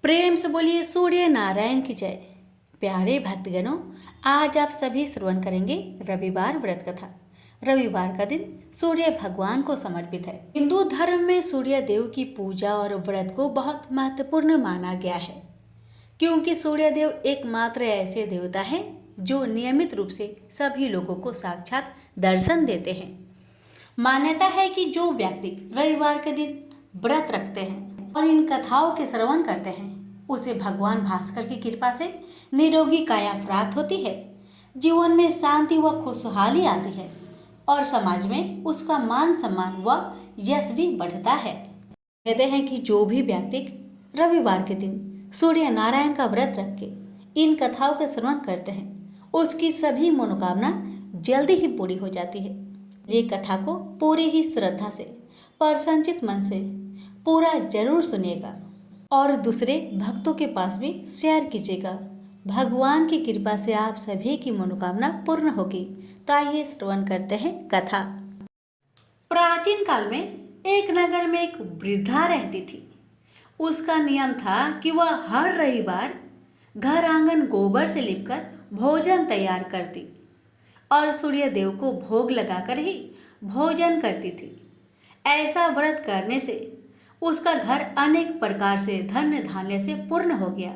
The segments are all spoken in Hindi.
प्रेम से बोलिए सूर्य नारायण की जय। प्यारे भक्तजनों, आज आप सभी श्रवण करेंगे रविवार व्रत कथा। रविवार का दिन सूर्य भगवान को समर्पित है। हिंदू धर्म में सूर्य देव की पूजा और व्रत को बहुत महत्वपूर्ण माना गया है, क्योंकि सूर्य देव एकमात्र ऐसे देवता हैं जो नियमित रूप से सभी लोगों को साक्षात दर्शन देते हैं। मान्यता है कि जो व्यक्ति रविवार के दिन व्रत रखते हैं और इन कथाओं के श्रवण करते हैं, उसे भगवान भास्कर की कृपा से निरोगी काया प्राप्त होती है, जीवन में शांति व खुशहाली आती है और समाज में उसका मान सम्मान व यश भी बढ़ता है। कहते हैं कि जो भी व्यक्ति रविवार के दिन सूर्य नारायण का व्रत रख के इन कथाओं के श्रवण करते हैं, उसकी सभी मनोकामना जल्दी ही पूरी हो जाती है। ये कथा को पूरी ही श्रद्धा से, प्रसन्नचित मन से पूरा जरूर सुनिएगा और दूसरे भक्तों के पास भी शेयर कीजिएगा। भगवान की कृपा से आप सभी की मनोकामना पूर्ण होगी। तो आइए श्रवण करते हैं कथा। प्राचीन काल में एक नगर में एक वृद्धा रहती थी। उसका नियम था कि वह हर रविवार घर आंगन गोबर से लिपकर भोजन तैयार करती और सूर्य देव को भोग लगाकर ही भोजन करती थी। ऐसा व्रत करने से उसका घर अनेक प्रकार से धन्य धान्य से पूर्ण हो गया।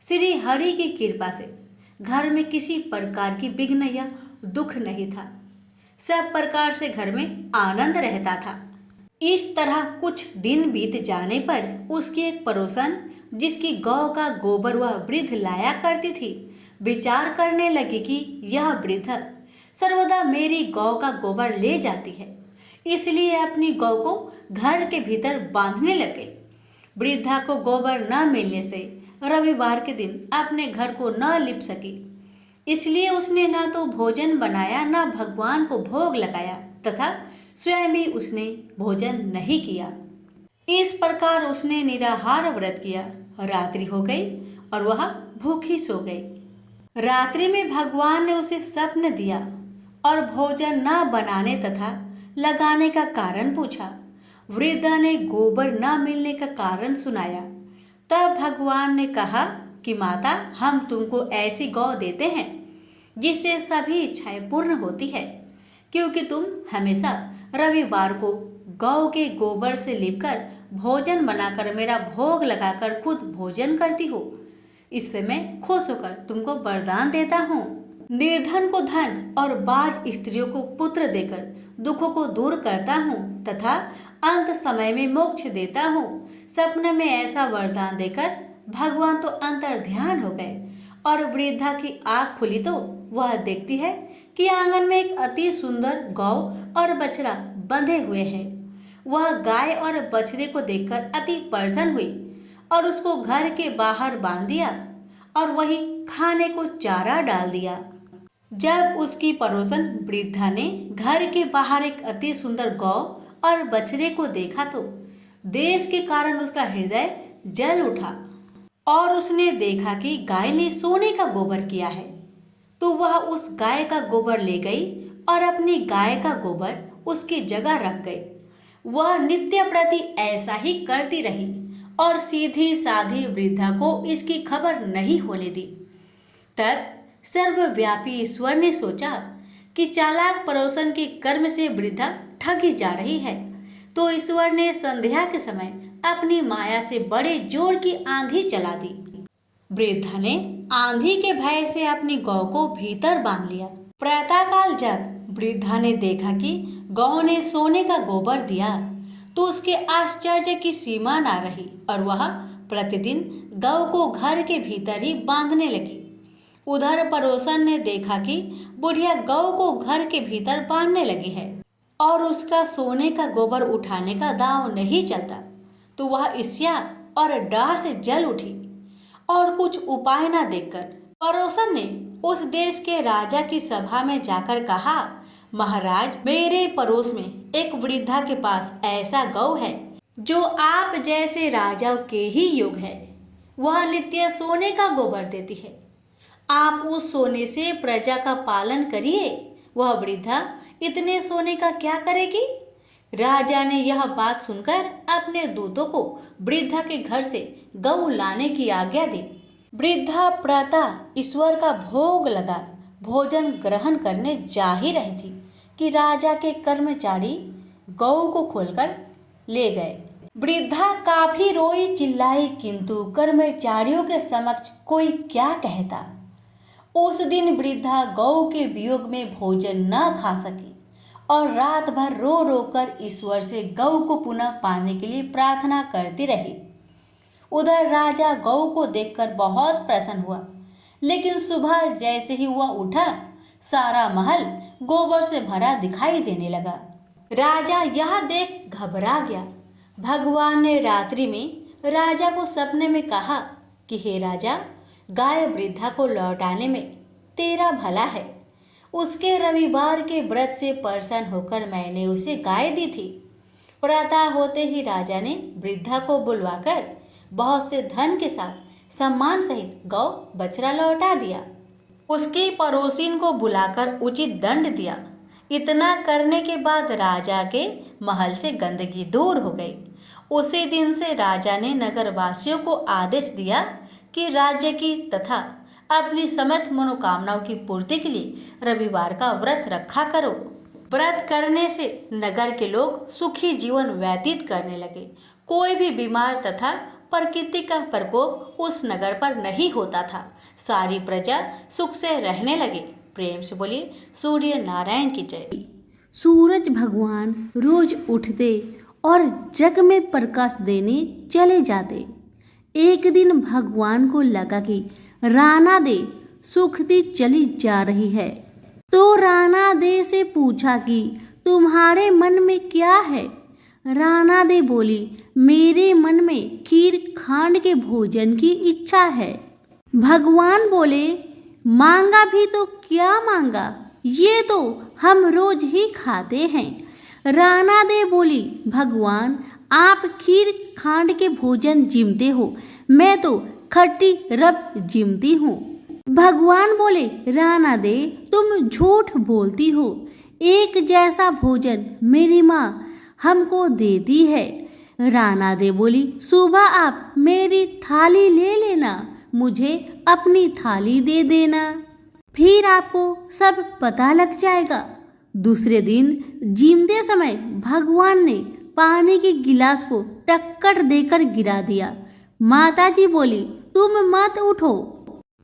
श्री हरि की कृपा से घर में किसी प्रकार की विघ्न या दुख नहीं था। सब प्रकार से घर में आनंद रहता था। इस तरह कुछ दिन बीत जाने पर उसकी एक पड़ोसन, जिसकी गौ का गोबर वह वृद्ध लाया करती थी, विचार करने लगी कि यह वृद्ध सर्वदा मेरी गौ का गोबर ले जाती है, इसलिए अपनी गौ को घर के भीतर बांधने लगे। वृद्धा को गोबर न मिलने से रविवार के दिन अपने घर को न लिप सकी, इसलिए उसने न तो भोजन बनाया न भगवान को भोग लगाया तथा स्वयं भी उसने भोजन नहीं किया। इस प्रकार उसने निराहार व्रत किया। रात्रि हो गई और वह भूखी सो गई। रात्रि में भगवान ने उसे स्वप्न दिया और भोजन न बनाने तथा लगाने का कारण पूछा। वृद्धा ने गोबर न मिलने का कारण सुनाया। तब भगवान ने कहा कि माता, हम तुमको ऐसी गौ देते हैं जिससे सभी इच्छाएं पूर्ण होती है, क्योंकि तुम हमेशा रविवार को गौ के गोबर से लिपकर भोजन बनाकर मेरा भोग लगाकर खुद भोजन करती हो। इससे मैं खुश होकर तुमको वरदान देता हूँ। निर्धन को धन और बाज स्त्रियों को पुत्र देकर दुखों को दूर करता हूँ तथा अंत समय में मोक्ष देता हूँ। सपने में ऐसा वरदान देकर भगवान तो अंतर ध्यान हो गए और वृद्धा की आँख खुली तो वह देखती है कि आंगन में एक अति सुंदर गौ और बछड़ा बंधे हुए हैं। वह गाय और बछड़े को देखकर अति प्रसन्न हुई और उसको घर के बाहर बांध दिया और वही खाने को चारा डाल दिया। जब उसकी पड़ोसन वृद्धा ने घर के बाहर एक अति सुंदर गौ और बछड़े को देखा तो देश के कारण उसका हृदय जल उठा और उसने देखा कि गाय ने सोने का गोबर किया है, तो वह उस गाय का गोबर ले गई और अपनी गाय का गोबर उसकी जगह रख गई। वह नित्य प्रति ऐसा ही करती रही और सीधी साधी वृद्धा को इसकी खबर नहीं होने दी। तब सर्वव्यापी ईश्वर ने सोचा कि चालाक पड़ोसन के कर्म से वृद्धा ठगी जा रही है, तो ईश्वर ने संध्या के समय अपनी माया से बड़े जोर की आंधी चला दी। वृद्धा ने आंधी के भय से अपनी गौ को भीतर बांध लिया। प्रातःकाल जब वृद्धा ने देखा कि गौ ने सोने का गोबर दिया, तो उसके आश्चर्य की सीमा ना रही और वह प्रतिदिन गौ को घर के भीतर ही बांधने लगी। उधर पड़ोसन ने देखा कि बुढ़िया गौ को घर के भीतर बांधने लगी है और उसका सोने का गोबर उठाने का दांव नहीं चलता, तो वह ईर्ष्या और डाह से जल उठी और कुछ उपाय न देखकर पड़ोसन ने उस देश के राजा की सभा में जाकर कहा, महाराज, मेरे पड़ोस में एक वृद्धा के पास ऐसा गौ है जो आप जैसे राजा के ही योग है। वह नित्य सोने का गोबर देती है। आप उस सोने से प्रजा का पालन करिए। वह वृद्धा इतने सोने का क्या करेगी? राजा ने यह बात सुनकर अपने दूतों को वृद्धा के घर से गऊ लाने की आज्ञा दी। वृद्धा प्रातः ईश्वर का भोग लगा भोजन ग्रहण करने जा ही रही थी कि राजा के कर्मचारी गऊ को खोलकर ले गए। वृद्धा काफी रोई चिल्लाई, किंतु कर्मचारियों के समक्ष कोई क्या कहता। उस दिन वृद्धा गौ के वियोग में भोजन न खा सकी और रात भर रो रो कर ईश्वर से गौ को पुनः पाने के लिए प्रार्थना करती रही। उधर राजा गौ को देखकर बहुत प्रसन्न हुआ, लेकिन सुबह जैसे ही वह उठा सारा महल गोबर से भरा दिखाई देने लगा। राजा यह देख घबरा गया। भगवान ने रात्रि में राजा को सपने में कहा कि हे राजा, गाय वृद्धा को लौटाने में तेरा भला है। उसके रविवार के व्रत से प्रसन्न होकर मैंने उसे गाय दी थी। प्रातः होते ही राजा ने वृद्धा को बुलवाकर बहुत से धन के साथ सम्मान सहित गौ बछड़ा लौटा दिया। उसकी पड़ोसिन को बुलाकर उचित दंड दिया। इतना करने के बाद राजा के महल से गंदगी दूर हो गई। उसी दिन से राजा ने नगरवासियों को आदेश दिया कि राज्य की तथा अपनी समस्त मनोकामनाओं की पूर्ति के लिए रविवार का व्रत रखा करो। व्रत करने से नगर के लोग सुखी जीवन व्यतीत करने लगे। कोई भी बीमार तथा प्रकृति का प्रकोप उस नगर पर नहीं होता था। सारी प्रजा सुख से रहने लगे। प्रेम से बोलिए सूर्य नारायण की जय। सूरज भगवान रोज उठते और जग में प्रकाश देने चले जाते। एक दिन भगवान को लगा कि राणा दे सुखती चली जा रही है, तो राणा दे से पूछा कि तुम्हारे मन में क्या है। राणा दे बोली, मेरे मन में खीर खांड के भोजन की इच्छा है। भगवान बोले, मांगा भी तो क्या मांगा, ये तो हम रोज ही खाते हैं। राणा दे बोली, भगवान आप खीर खांड के भोजन जिमते हो, मैं तो खट्टी रब जिमती हूँ। भगवान बोले, राणा दे तुम झूठ बोलती हो। एक जैसा भोजन मेरी माँ हमको देती है। राणा दे बोली, सुबह आप मेरी थाली ले लेना, मुझे अपनी थाली दे देना, फिर आपको सब पता लग जाएगा। दूसरे दिन जिमते समय भगवान ने पानी के गिलास को टक्कर देकर गिरा दिया। माताजी बोली, तुम मत उठो,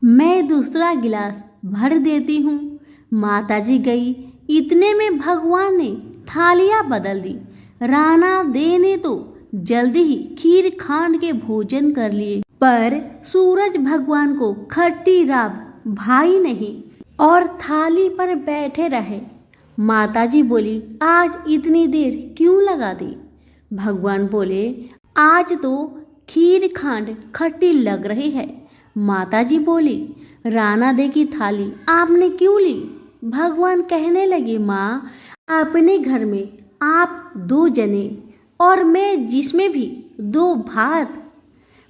मैं दूसरा गिलास भर देती हूँ। माताजी गई। इतने में भगवान ने थालियाँ बदल दी। राणा दे ने तो जल्दी ही खीर खांड के भोजन कर लिए, पर सूरज भगवान को खट्टी राब भाई नहीं और थाली पर बैठे रहे। माताजी बोली, आज इतनी देर क्यों लगा दी। भगवान बोले, आज तो खीर खांड खट्टी लग रही है। माताजी बोली, राणा दे की थाली आपने क्यों ली। भगवान कहने लगे, माँ अपने घर में आप 2 जने और मैं जिसमें भी 2 भात,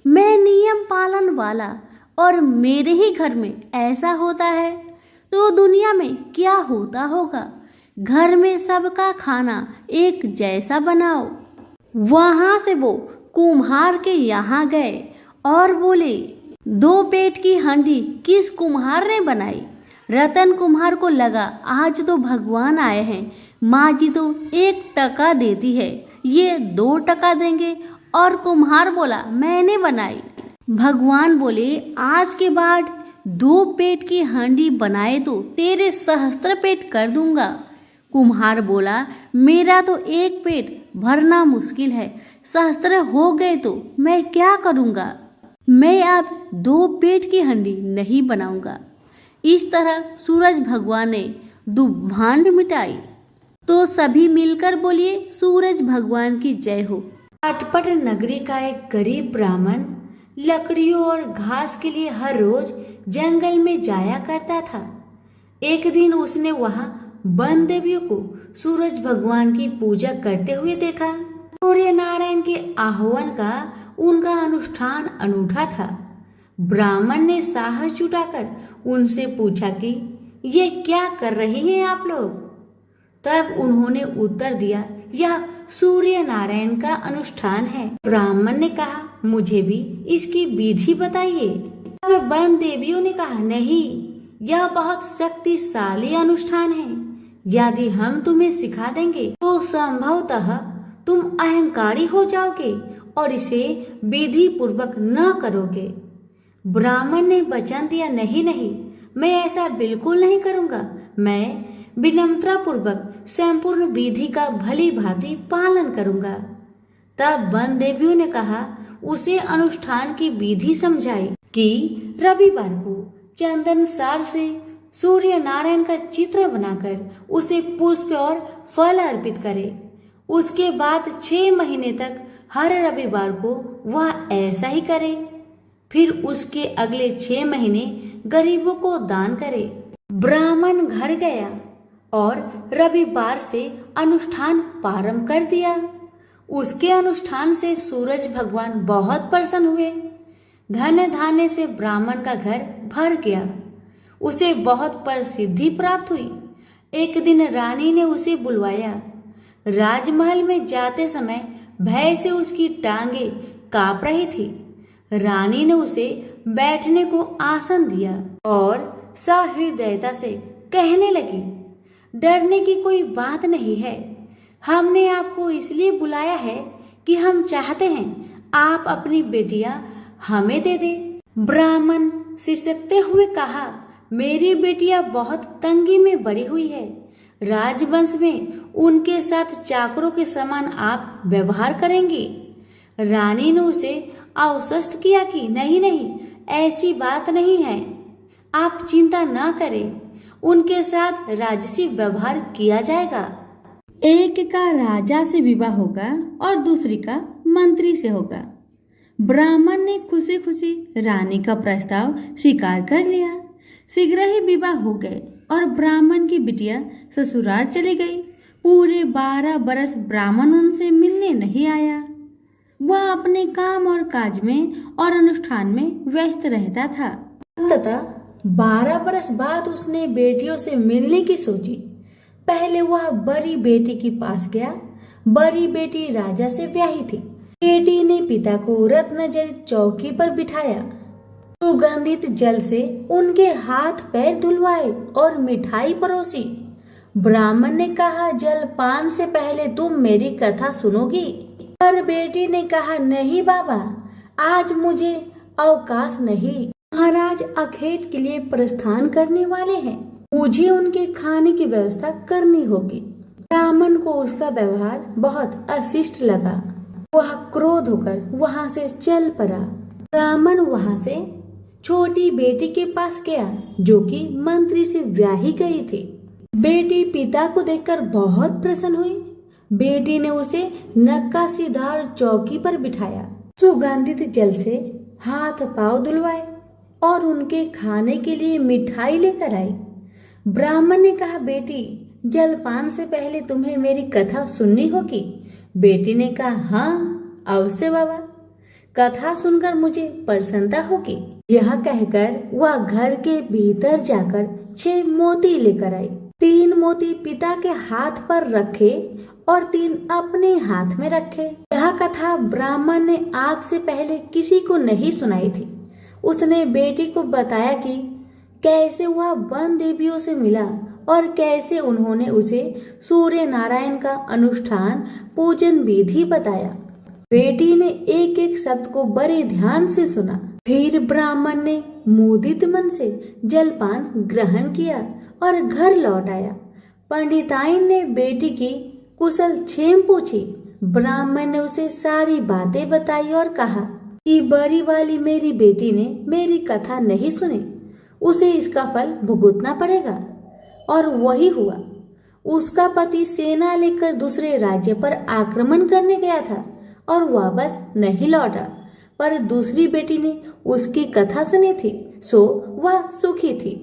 मैं नियम पालन वाला और मेरे ही घर में ऐसा होता है तो दुनिया में क्या होता होगा। घर में सबका खाना एक जैसा बनाओ। वहाँ से वो कुम्हार के यहाँ गए और बोले, 2 पेट की हांडी किस कुम्हार ने बनाई। रतन कुम्हार को लगा आज तो भगवान आए हैं, माँ जी तो 1 टका देती है, ये 2 टका देंगे। और कुम्हार बोला, मैंने बनाई। भगवान बोले, आज के बाद 2 पेट की हांडी बनाए तो तेरे सहस्त्र पेट कर दूंगा। कुम्हार बोला, मेरा तो 1 पेट भरना मुश्किल है, सहस्त्र हो गए तो मैं क्या करूंगा। मैं अब 2 पेट की हांडी नहीं बनाऊंगा। इस तरह सूरज भगवान ने दुभांड मिटाई। तो सभी मिलकर बोलिए सूरज भगवान की जय हो। अटपट नगरी का एक गरीब ब्राह्मण लकड़ियों और घास के लिए हर रोज जंगल में जाया करता था। एक दिन उसने वहां वन देवियों को सूरज भगवान की पूजा करते हुए देखा। सूर्य नारायण के आह्वान का उनका अनुष्ठान अनूठा था। ब्राह्मण ने साहस जुटाकर उनसे पूछा कि ये क्या कर रही हैं आप लोग। तब उन्होंने उत्तर दिया, यह सूर्य नारायण का अनुष्ठान है। ब्राह्मण ने कहा, मुझे भी इसकी विधि बताइए। तब वन देवियों ने कहा, नहीं, यह बहुत शक्तिशाली अनुष्ठान है। यदि हम तुम्हें सिखा देंगे तो संभवतः तुम अहंकारी हो जाओगे और इसे विधि पूर्वक न करोगे। ब्राह्मण ने वचन दिया, नहीं नहीं, मैं ऐसा बिल्कुल नहीं करूंगा। मैं विनम्रता पूर्वक संपूर्ण विधि का भली भांति पालन करूंगा। तब वन देवियों ने कहा, उसे अनुष्ठान की विधि समझाई कि रविवार को चंदन सार से सूर्य नारायण का चित्र बनाकर उसे पुष्प और फल अर्पित करे। उसके बाद 6 महीने तक हर रविवार को वह ऐसा ही करे। फिर उसके अगले 6 महीने गरीबों को दान करे। ब्राह्मण घर गया और रविवार से अनुष्ठान प्रारंभ कर दिया। उसके अनुष्ठान से सूरज भगवान बहुत प्रसन्न हुए। धन धान्य से ब्राह्मण का घर भर गया। उसे बहुत प्रसिद्धि प्राप्त हुई। एक दिन रानी ने उसे बुलवाया। राजमहल में जाते समय भय से उसकी टांगे कांप रही थी। रानी ने उसे बैठने को आसन दिया और सहृदयता से कहने लगी, डरने की कोई बात नहीं है। हमने आपको इसलिए बुलाया है कि हम चाहते हैं आप अपनी बेटियां हमें दे दे। ब्राह्मण सिसकते हुए कहा, मेरी बेटियां बहुत तंगी में बड़ी हुई है। राजवंश में उनके साथ चाकरों के समान आप व्यवहार करेंगी। रानी ने उसे आश्वस्त किया कि नहीं नहीं, ऐसी बात नहीं है, आप चिंता न करें, उनके साथ राजसी व्यवहार किया जाएगा। एक का राजा से विवाह होगा और दूसरी का मंत्री से होगा। ब्राह्मण ने खुशी खुशी रानी का प्रस्ताव स्वीकार कर लिया। शीघ्र ही विवाह हो गए और ब्राह्मण की बिटिया ससुराल चली गई। पूरे 12 बरस ब्राह्मण उनसे मिलने नहीं आया। वह अपने काम और काज में और अनुष्ठान में व्यस्त रहता था। तथा 12 बरस बाद उसने बेटियों से मिलने की सोची। पहले वह बड़ी बेटी के पास गया। बड़ी बेटी राजा से ब्याही थी। बेटी ने पिता को रत्न जड़ित चौकी पर बिठाया। सुगंधित जल से उनके हाथ पैर धुलवाए और मिठाई परोसी। ब्राह्मण ने कहा, जलपान से पहले तुम मेरी कथा सुनोगी? पर बेटी ने कहा, नहीं बाबा, आज मुझे अवकाश नहीं। महाराज अखेट के लिए प्रस्थान करने वाले हैं। मुझे उनके खाने की व्यवस्था करनी होगी। ब्राह्मण को उसका व्यवहार बहुत अशिष्ट लगा। वह क्रोध होकर वहां से चल पड़ा। ब्राह्मण वहां से छोटी बेटी के पास गया जो कि मंत्री से ब्याही गई थी। बेटी पिता को देखकर बहुत प्रसन्न हुई। बेटी ने उसे नक्काशीदार चौकी पर बिठाया, सुगंधित जल से हाथ पांव धुलवाए और उनके खाने के लिए मिठाई लेकर आई। ब्राह्मण ने कहा, बेटी, जलपान से पहले तुम्हें मेरी कथा सुननी होगी। बेटी ने कहा, हाँ अवश्य बाबा, कथा सुनकर मुझे प्रसन्नता होगी। यह कहकर वह घर के भीतर जाकर 6 मोती लेकर आई। 3 मोती पिता के हाथ पर रखे और 3 अपने हाथ में रखे। यह कथा ब्राह्मण ने आज से पहले किसी को नहीं सुनाई थी। उसने बेटी को बताया कि कैसे वह वन देवियों से मिला और कैसे उन्होंने उसे सूर्य नारायण का अनुष्ठान पूजन विधि बताया। बेटी ने एक एक शब्द को बड़े ध्यान से सुना। फिर ब्राह्मण ने मुदित मन से जलपान ग्रहण किया और घर लौट आया। पंडिताइन ने बेटी की कुशल क्षेम पूछी। ब्राह्मण ने उसे सारी बातें बताई और कहा कि बड़ी वाली मेरी बेटी ने मेरी कथा नहीं सुनी, उसे इसका फल भुगतना पड़ेगा। और वही हुआ। उसका पति सेना लेकर दूसरे राज्य पर आक्रमण करने गया था और वापस नहीं लौटा, पर दूसरी बेटी ने उसकी कथा सुनी थी, सो वह सुखी थी।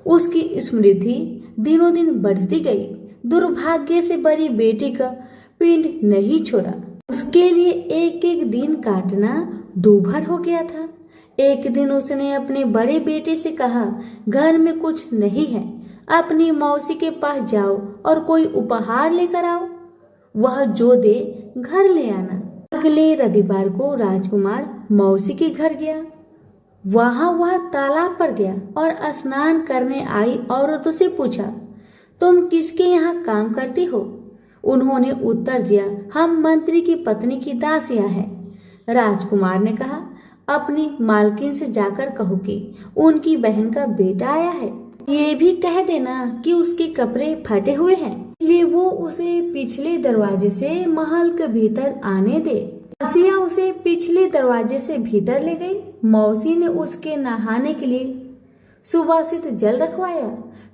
उसकी स्मृति दिनों दिन बढ़ती गई। दुर्भाग्य से बड़ी बेटी का पिंड नहीं छोड़ा। उसके लिए एक एक दिन काटना दूभर हो गया था। एक दिन उसने अपने बड़े बेटे से कहा, घर में कुछ नहीं है, अपनी मौसी के पास जाओ और कोई उपहार लेकर आओ। वह जो दे घर ले आना। अगले रविवार को राजकुमार मौसी के घर गया। वहां वह तालाब पर गया और स्नान करने आई औरतों से पूछा, तुम किसके यहाँ काम करती हो? उन्होंने उत्तर दिया, हम मंत्री की पत्नी की दासियां हैं। राजकुमार ने कहा, अपनी मालकिन से जाकर कहो कि उनकी बहन का बेटा आया है। ये भी कह देना कि उसके कपड़े फटे हुए हैं, इसलिए वो उसे पिछले दरवाजे से महल के भीतर आने दे। दासियां उसे पिछले दरवाजे से भीतर ले गई। मौसी ने उसके नहाने के लिए सुवासित जल रखवाया,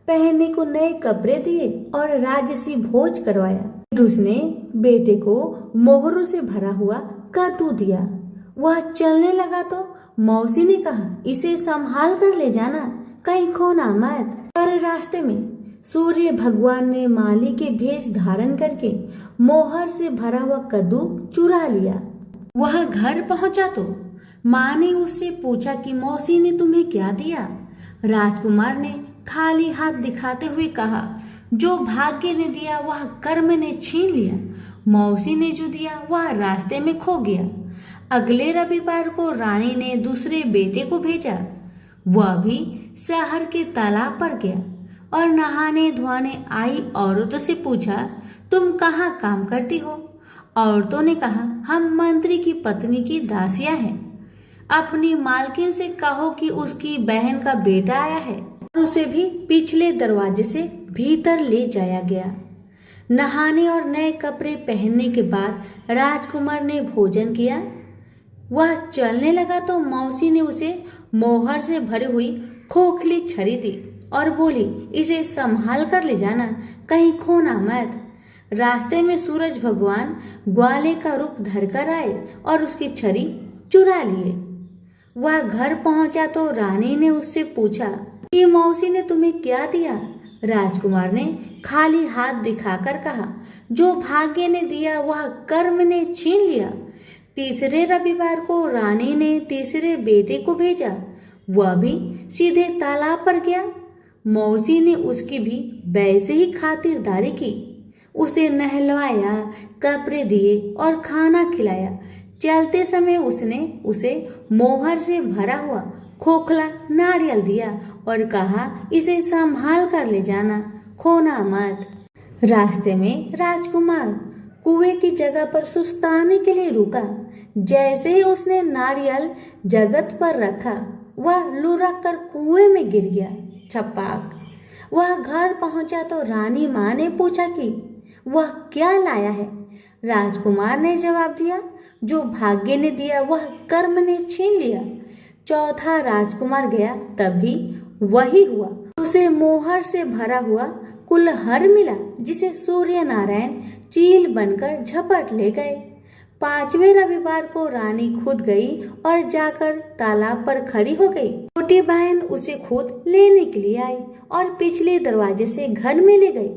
पहनने को नए कपड़े दिए और राजसी भोज करवाया। फिर उसने बेटे को मोहरों से भरा हुआ कद्दू दिया। वह चलने लगा तो मौसी ने कहा, इसे संभाल कर ले जाना, कहीं खोना मत। पर रास्ते में सूर्य भगवान ने माली के भेष धारण करके मोहर से भरा हुआ कद्दू चुरा लिया। वह घर पहुंचा तो माँ ने उससे पूछा कि मौसी ने तुम्हें क्या दिया? राजकुमार ने खाली हाथ दिखाते हुए कहा, जो भाग्य ने दिया वह कर्म ने छीन लिया। मौसी ने जो दिया वह रास्ते में खो गया। अगले रविवार को रानी ने दूसरे बेटे को भेजा। वह भी शहर के तालाब पर गया और नहाने धोने आई औरतों से पूछा, तुम कहाँ काम करती हो? औरतों ने कहा, हम मंत्री की पत्नी की दासियां हैं। अपनी मालकिन से कहो कि उसकी बहन का बेटा आया है। और उसे भी पिछले दरवाजे से भीतर ले जाया गया। नहाने और नए कपड़े पहनने के बाद राजकुमार ने भोजन किया। वह चलने लगा तो मौसी ने उसे मोहर से भरी हुई खोखली छड़ी दी और बोली, इसे संभाल कर ले जाना, कहीं खोना मत। रास्ते में सूरज भगवान ग्वाले का रूप धरकर आए और उसकी छड़ी चुरा लिए। वह घर पहुंचा तो रानी ने उससे पूछा कि मौसी ने तुम्हें क्या दिया? राजकुमार ने खाली हाथ दिखाकर कहा, जो भाग्य ने दिया वह कर्म ने छीन लिया। तीसरे रविवार को रानी ने तीसरे बेटे को भेजा। वह भी सीधे तालाब पर गया। मौसी ने उसकी भी वैसे ही खातिरदारी की। उसे नहलवाया, कपड़े दिए और खाना खिलाया। चलते समय उसने उसे मोहर से भरा हुआ खोखला नारियल दिया और कहा, इसे संभाल कर ले जाना, खोना मत। रास्ते में राजकुमार कुएं की जगह पर सुस्ताने के लिए रुका। जैसे ही उसने नारियल जगत पर रखा, वह लुढ़क कर कुएं में गिर गया। छपाक। वह घर पहुंचा तो रानी माँ ने पूछा कि वह क्या लाया है? राजकुमार ने जवाब दिया, जो भाग्य ने दिया वह कर्म ने छीन लिया। चौथा राजकुमार गया, तभी वही हुआ। उसे मोहर से भरा हुआ कुल्हड़ मिला, जिसे सूर्य नारायण चील बनकर झपट ले गए। पांचवें रविवार को रानी खुद गई और जाकर तालाब पर खड़ी हो गई। छोटी बहन उसे खुद लेने के लिए आई और पिछले दरवाजे से घर में ले गई।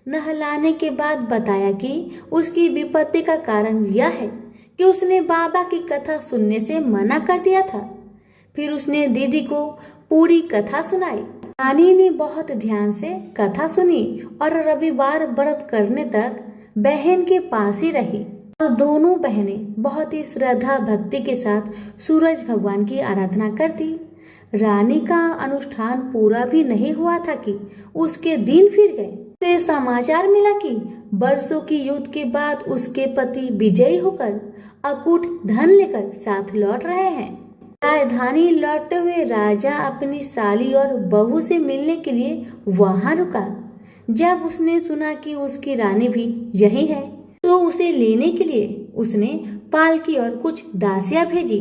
नहलाने के बाद बताया कि उसकी विपत्ति का कारण यह है कि उसने बाबा की कथा सुनने से मना कर दिया था। फिर उसने दीदी को पूरी कथा सुनाई। रानी ने बहुत ध्यान से कथा सुनी और रविवार व्रत करने तक बहन के पास ही रही। और दोनों बहनें बहुत ही श्रद्धा भक्ति के साथ सूरज भगवान की आराधना करती। रानी का अनुष्ठान पूरा भी नहीं हुआ था कि उसके दिन फिर गए। से समाचार मिला कि वर्षों की युद्ध के बाद उसके पति विजयी होकर अकूट धन लेकर साथ लौट रहे हैं। राजधानी लौटते हुए राजा अपनी साली और बहू से मिलने के लिए वहां रुका। जब उसने सुना कि उसकी रानी भी यही है, तो उसे लेने के लिए उसने पालकी और कुछ दासियां भेजी।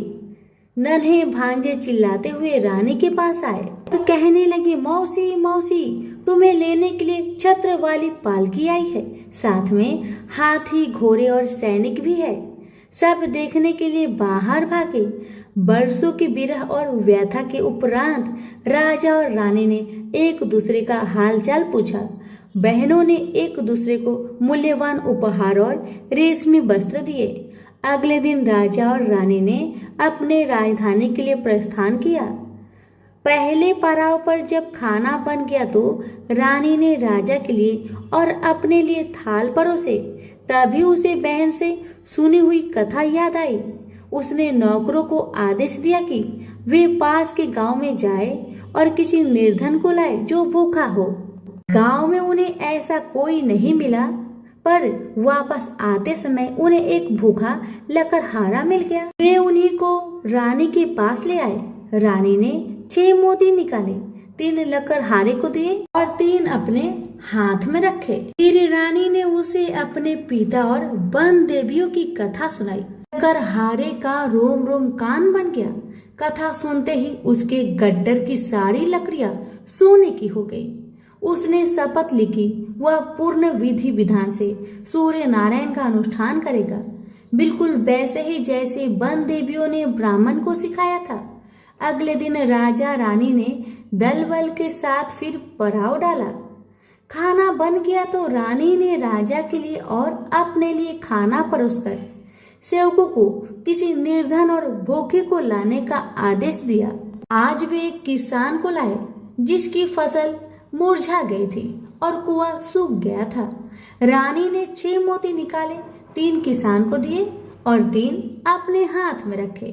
नन्हे भांजे चिल्लाते हुए रानी के पास आए और कहने लगे, मौसी मौसी, तुम्हें लेने के लिए छत्र वाली पालकी आई है, साथ में हाथी, घोड़े और सैनिक भी है। सब देखने के लिए बाहर भागे। बरसों की विरह और व्यथा के उपरांत राजा और रानी ने एक दूसरे का हालचाल पूछा। बहनों ने एक दूसरे को मूल्यवान उपहार और रेशमी वस्त्र दिए। अगले दिन राजा और रानी ने अपने राजधानी के लिए प्रस्थान किया। पहले पड़ाव पर जब खाना बन गया तो रानी ने राजा के लिए और अपने लिए थाल परोसे। तभी उसे बहन से सुनी हुई कथा याद आई। उसने नौकरों को आदेश दिया कि वे पास के गांव में जाए और किसी निर्धन को लाए जो भूखा हो। गांव में उन्हें ऐसा कोई नहीं मिला, पर वापस आते समय उन्हें एक भूखा लकड़हारा मिल गया। वे उन्हीं को रानी के पास ले आए। रानी ने 6 मोती निकाले, 3 लकड़हारे को दिए और 3 अपने हाथ में रखे। फिर रानी ने उसे अपने पिता और वन देवियों की कथा सुनाई। लकड़हारे का रोम रोम कान बन गया। कथा सुनते ही उसके गड्ढर की सारी लकड़ियां सोने की हो गई। उसने शपथ ली कि वह पूर्ण विधि विधान से सूर्य नारायण का अनुष्ठान करेगा, बिल्कुल वैसे ही जैसे वन देवियों ने ब्राह्मण को सिखाया था। अगले दिन राजा रानी ने दल बल के साथ फिर पड़ाव डाला। खाना बन गया तो रानी ने राजा के लिए और अपने लिए खाना परोसकर सेवकों को किसी निर्धन और भूखे को लाने का आदेश दिया। आज वे एक किसान को लाए जिसकी फसल मुरझा गई थी और कुआं सूख गया था। रानी ने 6 मोती निकाले, 3 किसान को दिए और 3 अपने हाथ में रखे।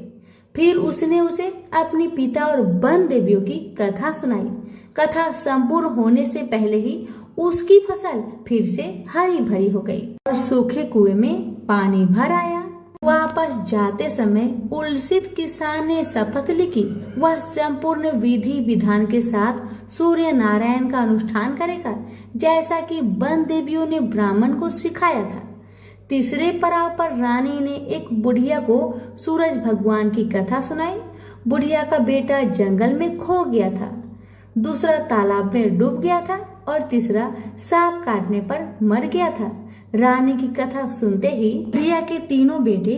फिर उसने उसे अपने पिता और वन देवियों की कथा सुनाई। कथा संपूर्ण होने से पहले ही उसकी फसल फिर से हरी भरी हो गई और सूखे कुएं में पानी भर आया। वापस जाते समय उल्सित किसान ने शपथ ली कि वह संपूर्ण विधि विधान के साथ सूर्य नारायण का अनुष्ठान करेगा, जैसा कि वन देवियों ने ब्राह्मण को सिखाया था। तीसरे पड़ाव पर रानी ने एक बुढ़िया को सूरज भगवान की कथा सुनाई। बुढ़िया का बेटा जंगल में खो गया था, दूसरा तालाब में डूब गया था और तीसरा सांप काटने पर मर गया था। रानी की कथा सुनते ही बुढ़िया के तीनों बेटे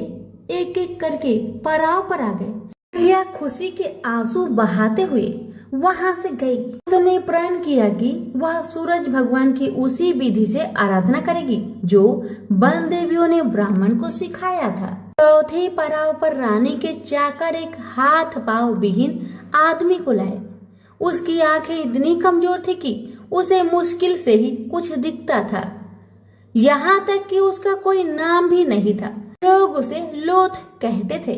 एक एक करके पड़ाव पर आ गए। बुढ़िया खुशी के आंसू बहाते हुए वहां से गई। उसने प्रण किया कि वह सूरज भगवान की उसी विधि से आराधना करेगी जो वन देवियों ने ब्राह्मण को सिखाया था। चौथे पड़ाव पर रानी के चाकर एक हाथ पांव विहीन आदमी को लाए। उसकी आंखें इतनी कमजोर थी कि उसे मुश्किल से ही कुछ दिखता था, यहाँ तक कि उसका कोई नाम भी नहीं था। लोग उसे लोथ कहते थे।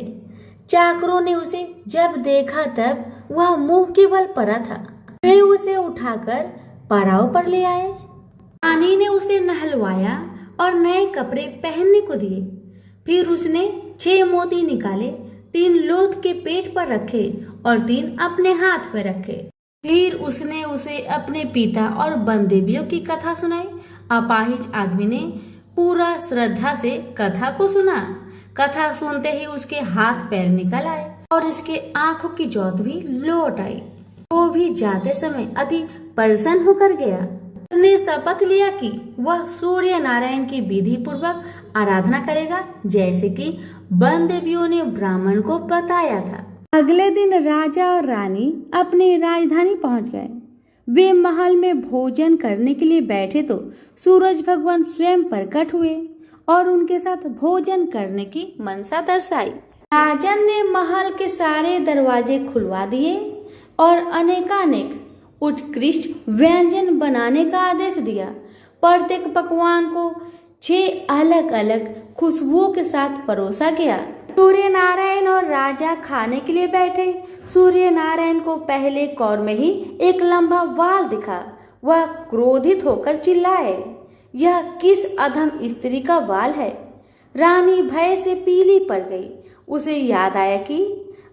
चाकरों ने उसे जब देखा तब वह मुंह के बल पड़ा था। वे उसे उठाकर पड़ाव पर ले आए। रानी ने उसे नहलवाया और नए कपड़े पहनने को दिए। फिर उसने 6 मोती निकाले, 3 लोथ के पेट पर रखे और 3 अपने हाथ में रखे। फिर उसने उसे अपने पिता और वन देवियों की कथा सुनाई। अपाहिज आदमी ने पूरा श्रद्धा से कथा को सुना। कथा सुनते ही उसके हाथ पैर निकल आए और इसके आंखों की ज्योत भी लौट आई। वो भी जाते समय अति प्रसन्न होकर गया। उसने शपथ लिया कि वह सूर्य नारायण की विधि पूर्वक आराधना करेगा, जैसे कि वन देवियों ने ब्राह्मण को बताया था। अगले दिन राजा और रानी अपनी राजधानी पहुंच गए। वे महल में भोजन करने के लिए बैठे तो सूरज भगवान स्वयं प्रकट हुए और उनके साथ भोजन करने की मनसा दर्शाई। राजन ने महल के सारे दरवाजे खुलवा दिए और अनेकानेक उत्कृष्ट व्यंजन बनाने का आदेश दिया। प्रत्येक पकवान को 6 अलग अलग खुशबुओं के साथ परोसा गया। सूर्य नारायण और राजा खाने के लिए बैठे। सूर्य नारायण को पहले कौर में ही एक लंबा वाल दिखा। वह क्रोधित होकर चिल्लाए, यह किस अधम स्त्री का वाल है? रानी भय से पीली पड़ गई। उसे याद आया कि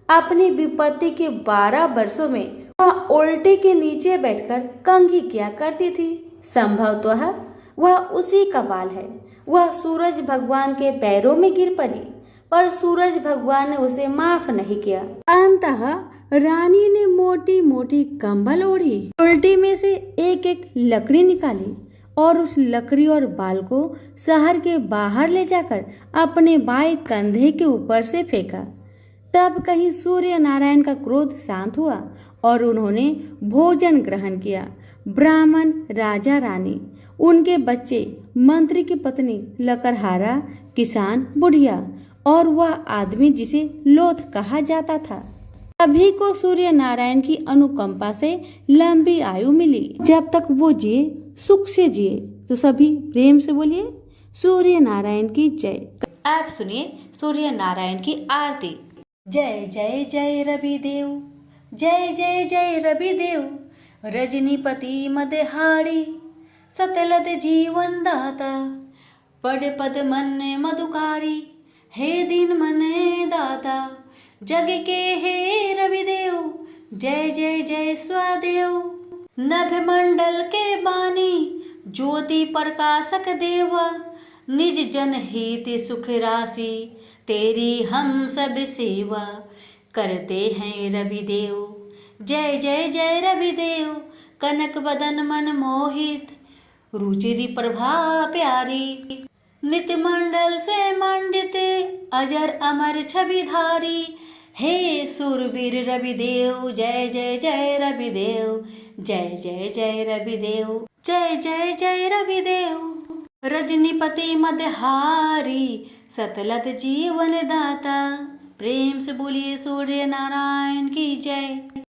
अपनी विपत्ति के 12 वर्षों में वह उल्टे के नीचे बैठकर कंघी किया करती थी। संभवतः वह उसी का बाल है। वह सूरज भगवान के पैरों में गिर पड़ी, पर सूरज भगवान ने उसे माफ नहीं किया। अंततः रानी ने मोटी मोटी कंबल ओढ़ी, उल्टी में से एक एक लकड़ी निकाली और उस लकड़ी और बाल को शहर के बाहर ले जाकर अपने बाएं कंधे के ऊपर से फेंका। तब कहीं सूर्य नारायण का क्रोध शांत हुआ और उन्होंने भोजन ग्रहण किया। ब्राह्मण, राजा, रानी, उनके बच्चे, मंत्री की पत्नी, लकड़हारा, किसान, बुढ़िया और वह आदमी जिसे लोथ कहा जाता था, सभी को सूर्य नारायण की अनुकंपा से लंबी आयु मिली। जब तक वो जिए सुख से जिए। तो सभी प्रेम से बोलिए, सूर्य नारायण की जय। आप सुनिए सूर्य नारायण की आरती। जय जय जय रवि देव, जय जय जय रवि देव, रजनीपति मदहारी, सतलत जीवन दाता, पद पद मन मधुकारी, हे दीन मन दाता, जग के हे रवि देव, जय जय जय स्वादेव। नभ मंडल के बानी, ज्योति प्रकाशक देवा, निज जन हित सुख राशि, तेरी हम सब सेवा, करते हैं रवि देव। जय जय जय रवि देव, कनक बदन मन मोहित, रुचिरी प्रभा प्यारी, नित्य मंडल से मंडित, अजर अमर छविधारी, हे सुरवीर रवि देव, जय जय जय रवि देव, जय जय जय रवि देव, जय जय जय रवि देव। रजनीपति मदहारी, सतलत जीवन दाता, प्रेम से बोलिए सूर्य नारायण की जय।